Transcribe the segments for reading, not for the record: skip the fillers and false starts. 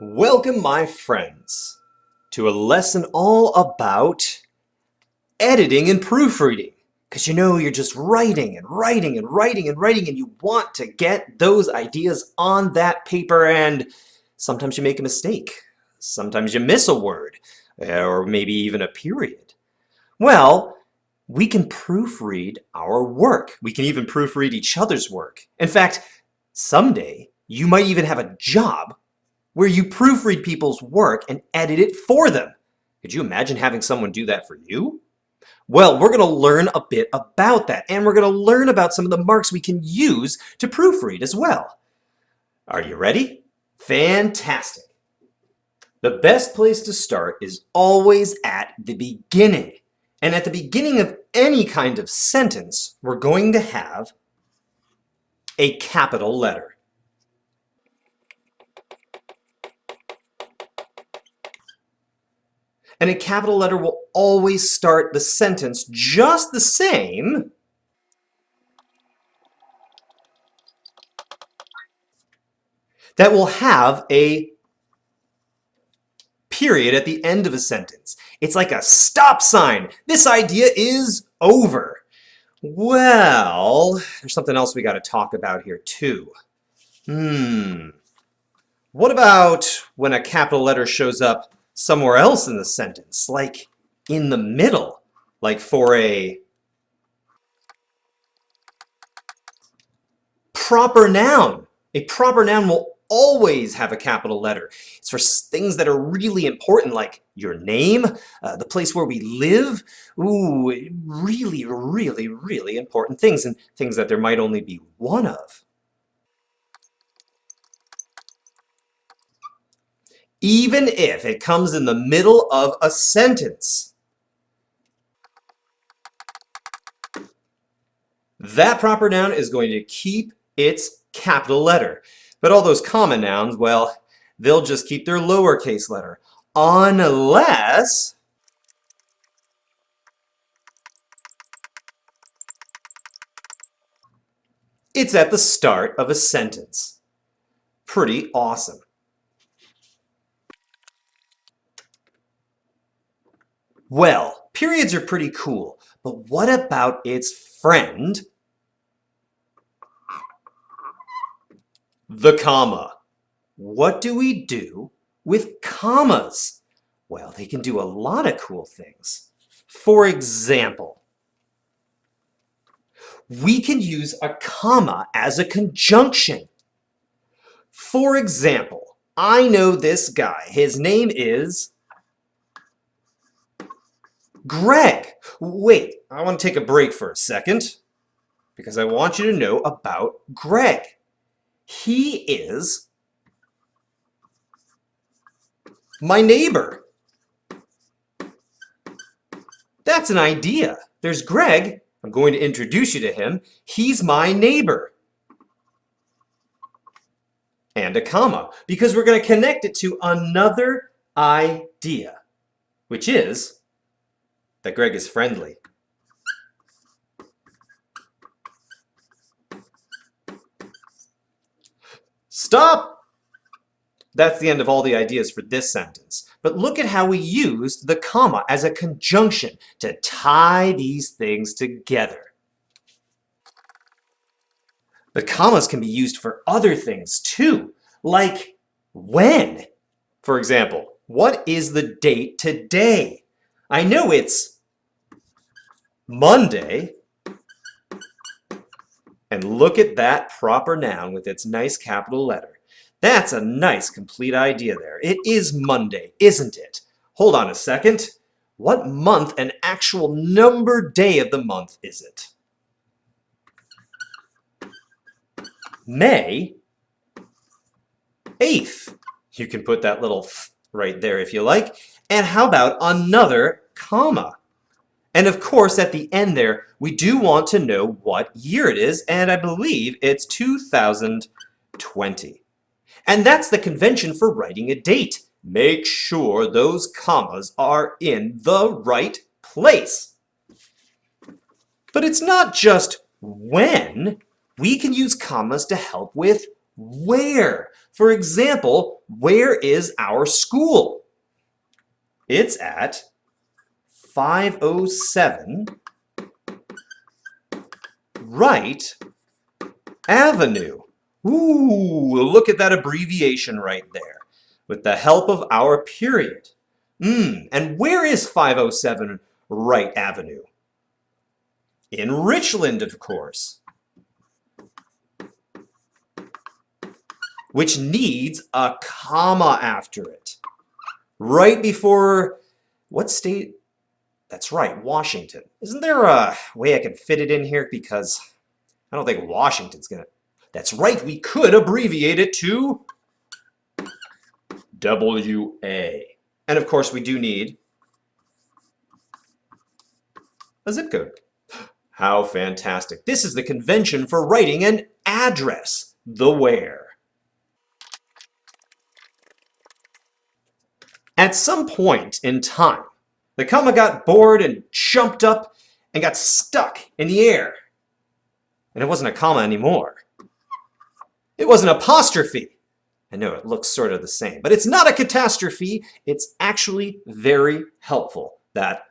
Welcome, my friends, to a lesson all about editing and proofreading. Because you know you're just writing and writing and writing and writing, and you want to get those ideas on that paper, and sometimes you make a mistake. Sometimes you miss a word, or maybe even a period. Well, we can proofread our work. We can even proofread each other's work. In fact, someday you might even have a job where you proofread people's work and edit it for them. Could you imagine having someone do that for you? Well, we're going to learn a bit about that, and we're going to learn about some of the marks we can use to proofread as well. Are you ready? Fantastic! The best place to start is always at the beginning. And at the beginning of any kind of sentence, we're going to have a capital letter. And a capital letter will always start the sentence just the same that will have a period at the end of a sentence. It's like a stop sign. This idea is over. Well, there's something else we got to talk about here too. What about when a capital letter shows up somewhere else in the sentence, like in the middle, like for a proper noun? A proper noun will always have a capital letter. It's for things that are really important, like your name, the place where we live. Ooh, really, really, really important things, and things that there might only be one of. Even if it comes in the middle of a sentence, that proper noun is going to keep its capital letter. But all those common nouns, well, they'll just keep their lowercase letter, unless it's at the start of a sentence. Pretty awesome. Well, periods are pretty cool, but what about its friend, the comma? What do we do with commas? Well, they can do a lot of cool things. For example, we can use a comma as a conjunction. For example, I know this guy. His name is Greg. Wait, I want to take a break for a second because I want you to know about Greg. He is my neighbor. That's an idea. There's Greg. I'm going to introduce you to him. He's my neighbor. And a comma, because we're going to connect it to another idea, which is that Greg is friendly. Stop! That's the end of all the ideas for this sentence. But look at how we used the comma as a conjunction to tie these things together. The commas can be used for other things too, like when. For example, what is the date today? I know it's Monday. And look at that proper noun with its nice capital letter. That's a nice complete idea there. It is Monday, isn't it? Hold on a second. What month and actual number day of the month is it? May 8th. You can put that little right there if you like. And how about another comma? And of course, at the end there, we do want to know what year it is, and I believe it's 2020. And that's the convention for writing a date. Make sure those commas are in the right place. But it's not just when. We can use commas to help with Where? For example, where is our school? It's at 507 Wright Avenue. Ooh, look at that abbreviation right there. With the help of our period. And where is 507 Wright Avenue? In Richland, of course. Which needs a comma after it. Right before, what state? That's right, Washington. Isn't there a way I can fit it in here? Because I don't think Washington's gonna... That's right, we could abbreviate it to WA. And of course we do need a zip code. How fantastic. This is the convention for writing an address, the where. At some point in time, the comma got bored and jumped up and got stuck in the air. And it wasn't a comma anymore. It was an apostrophe. I know it looks sort of the same, but it's not a catastrophe. It's actually very helpful, that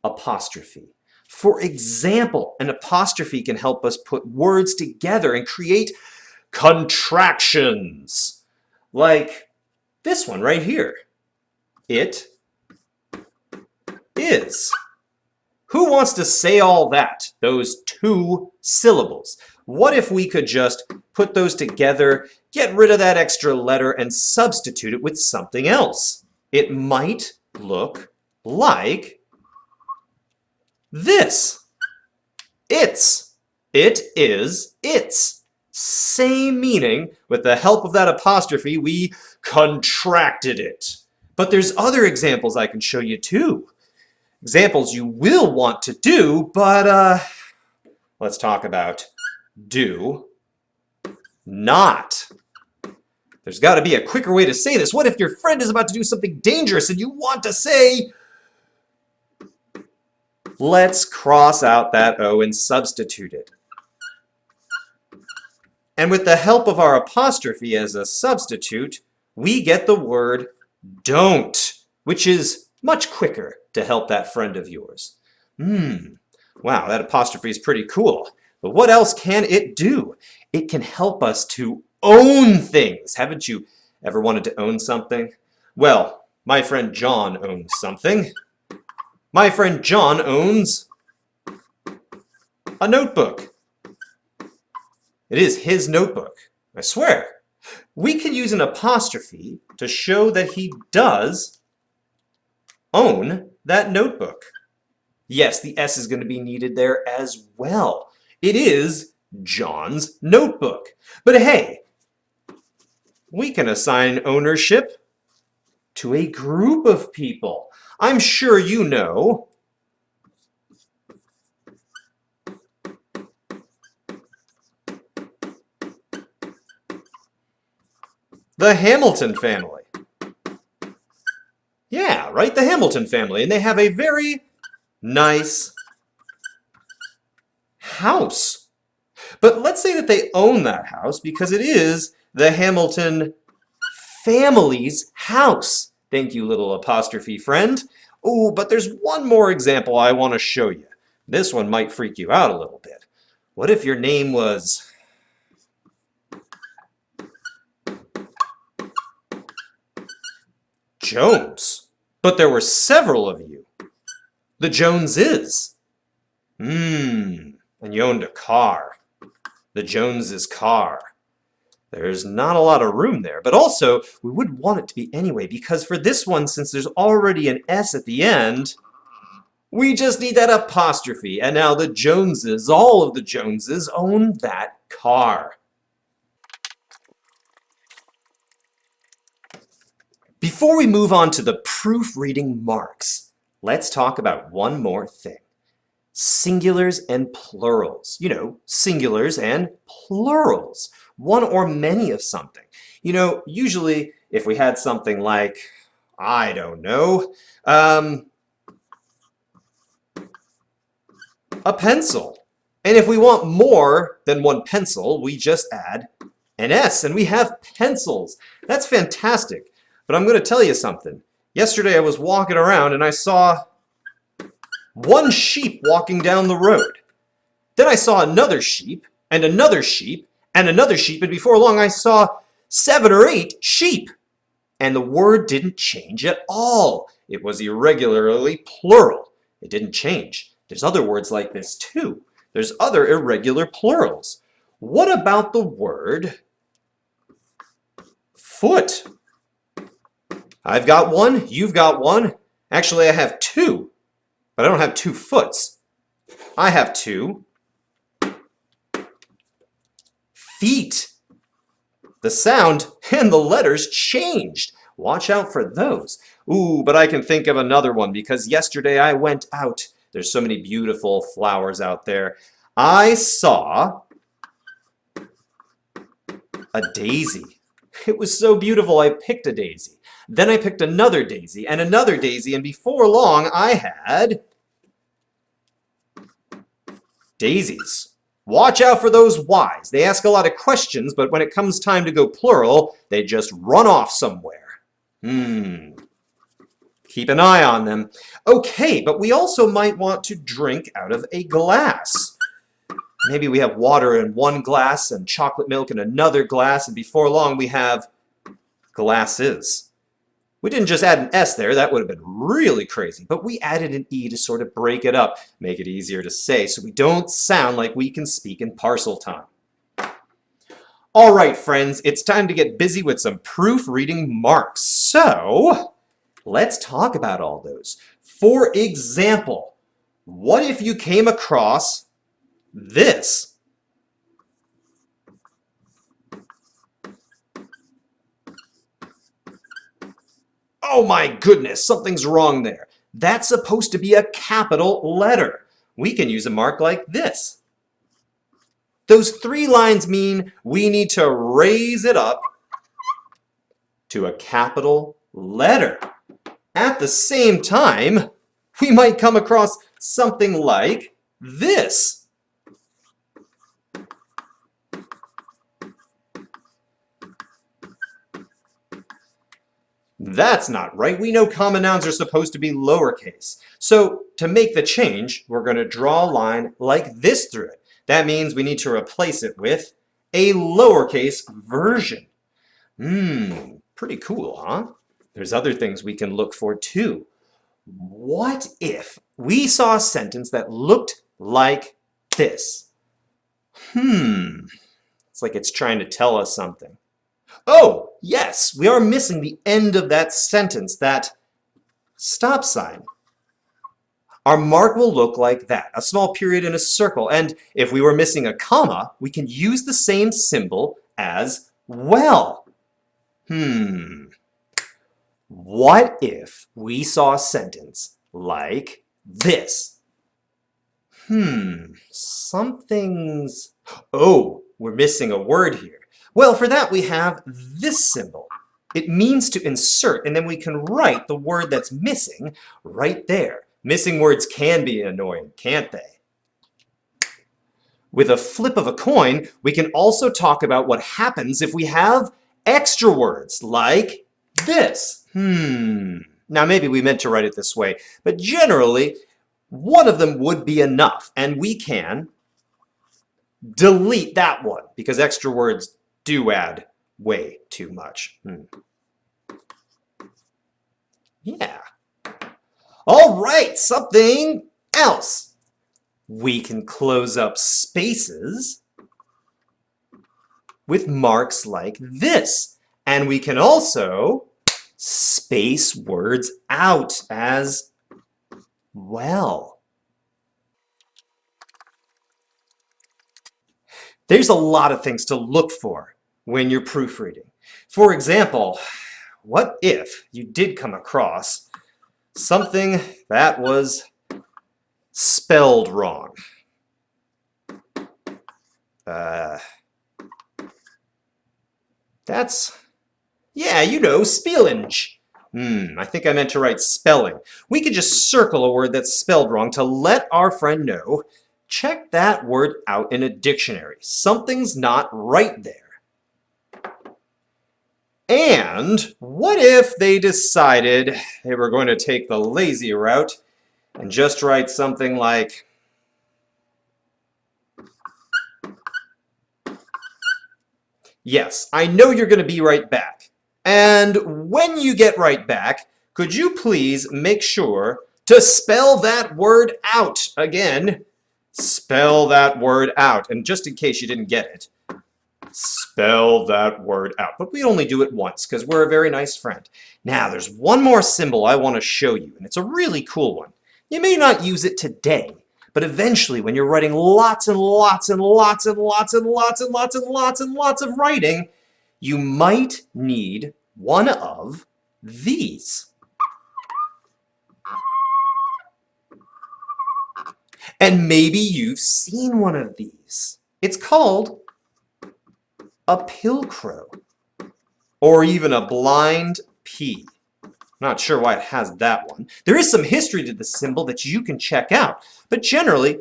apostrophe. For example, an apostrophe can help us put words together and create contractions. Like this one right here. It is. Who wants to say all that? Those two syllables. What if we could just put those together, get rid of that extra letter, and substitute it with something else? It might look like this. It's. It is. It's. Same meaning. With the help of that apostrophe, we contracted it. But there's other examples I can show you too. Examples you will want to do, but let's talk about do not. There's got to be a quicker way to say this. What if your friend is about to do something dangerous and you want to say, let's cross out that O and substitute it. And with the help of our apostrophe as a substitute, we get the word don't, which is much quicker to help that friend of yours. Wow, that apostrophe is pretty cool. But what else can it do? It can help us to own things. Haven't you ever wanted to own something? Well, my friend John owns something. My friend John owns a notebook. It is his notebook, I swear. We can use an apostrophe to show that he does own that notebook. Yes, the S is going to be needed there as well. It is John's notebook. But hey, we can assign ownership to a group of people. I'm sure you know the Hamilton family. Yeah, right, the Hamilton family. And they have a very nice house. But let's say that they own that house because it is the Hamilton family's house. Thank you, little apostrophe friend. Oh, but there's one more example I want to show you. This one might freak you out a little bit. What if your name was Jones, but there were several of you? The Joneses. And you owned a car. The Joneses' car. There's not a lot of room there, but also we wouldn't want it to be anyway, because for this one, since there's already an S at the end, we just need that apostrophe. And now the Joneses, all of the Joneses, own that car. Before we move on to the proofreading marks, let's talk about one more thing. Singulars and plurals. You know, singulars and plurals. One or many of something. You know, usually if we had something like, I don't know, a pencil. And if we want more than one pencil, we just add an S, and we have pencils. That's fantastic. But I'm going to tell you something. Yesterday I was walking around and I saw one sheep walking down the road. Then I saw another sheep, and another sheep, and another sheep, and before long I saw 7 or 8 sheep. And the word didn't change at all. It was irregularly plural. It didn't change. There's other words like this too. There's other irregular plurals. What about the word foot? I've got one, you've got one. Actually, I have 2, but I don't have 2 foots. I have 2 feet. The sound and the letters changed. Watch out for those. Ooh, but I can think of another one because yesterday I went out. There's so many beautiful flowers out there. I saw a daisy. It was so beautiful, I picked a daisy. Then I picked another daisy, and before long I had daisies. Watch out for those Y's. They ask a lot of questions, but when it comes time to go plural, they just run off somewhere. Keep an eye on them. Okay, but we also might want to drink out of a glass. Maybe we have water in one glass and chocolate milk in another glass, and before long we have glasses. We didn't just add an S there, that would have been really crazy, but we added an E to sort of break it up, make it easier to say, so we don't sound like we can speak in parcel time. All right, friends, it's time to get busy with some proofreading marks. So, let's talk about all those. For example, what if you came across this? Oh my goodness, something's wrong there. That's supposed to be a capital letter. We can use a mark like this. Those 3 lines mean we need to raise it up to a capital letter. At the same time, we might come across something like this. That's not right. We know common nouns are supposed to be lowercase. So to make the change, we're going to draw a line like this through it. That means we need to replace it with a lowercase version. Pretty cool, huh? There's other things we can look for too. What if we saw a sentence that looked like this? It's like it's trying to tell us something. Oh, yes, we are missing the end of that sentence, that stop sign. Our mark will look like that, a small period in a circle, and if we were missing a comma, we can use the same symbol as well. What if we saw a sentence like this? Something's... Oh, we're missing a word here. Well, for that we have this symbol. It means to insert, and then we can write the word that's missing right there. Missing words can be annoying, can't they? With a flip of a coin, we can also talk about what happens if we have extra words, like this. Now maybe we meant to write it this way, but generally, one of them would be enough, and we can delete that one, because extra words do add way too much. Yeah. All right, something else. We can close up spaces with marks like this. And we can also space words out as well. There's a lot of things to look for when you're proofreading. For example, what if you did come across something that was spelled wrong? That's, yeah, you know, spellage. I think I meant to write spelling. We could just circle a word that's spelled wrong to let our friend know, check that word out in a dictionary. Something's not right there. And what if they decided they were going to take the lazy route and just write something like, yes, I know you're going to be right back. And when you get right back, could you please make sure to spell that word out? Again, spell that word out. And just in case you didn't get it, spell that word out. But we only do it once because we're a very nice friend. Now, there's one more symbol I want to show you, and it's a really cool one. You may not use it today, but eventually when you're writing lots and lots and lots and lots and lots and lots and lots and lots of writing, you might need one of these. And maybe you've seen one of these. It's called a pilcrow, or even a blind P. Not sure why it has that one. There is some history to the symbol that you can check out, but generally,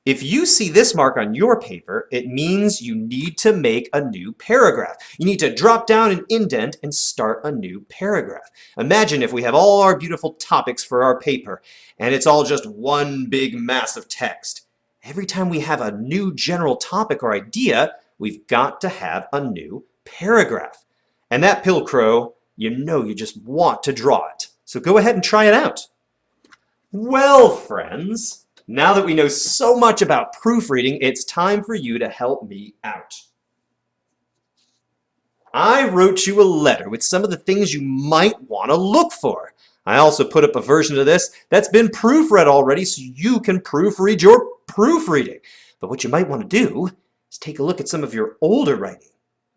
if you see this mark on your paper, it means you need to make a new paragraph. You need to drop down an indent and start a new paragraph. Imagine if we have all our beautiful topics for our paper, and it's all just one big mass of text. Every time we have a new general topic or idea, we've got to have a new paragraph. And that pilcrow, you know you just want to draw it. So go ahead and try it out. Well, friends, now that we know so much about proofreading, it's time for you to help me out. I wrote you a letter with some of the things you might want to look for. I also put up a version of this that's been proofread already so you can proofread your proofreading. But what you might want to do is take a look at some of your older writing.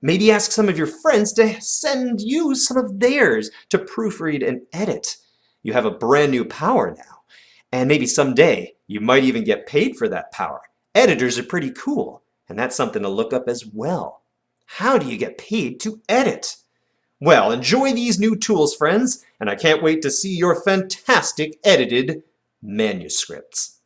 Maybe ask some of your friends to send you some of theirs to proofread and edit. You have a brand new power now. And maybe someday you might even get paid for that power. Editors are pretty cool, and that's something to look up as well. How do you get paid to edit? Well, enjoy these new tools, friends, and I can't wait to see your fantastic edited manuscripts.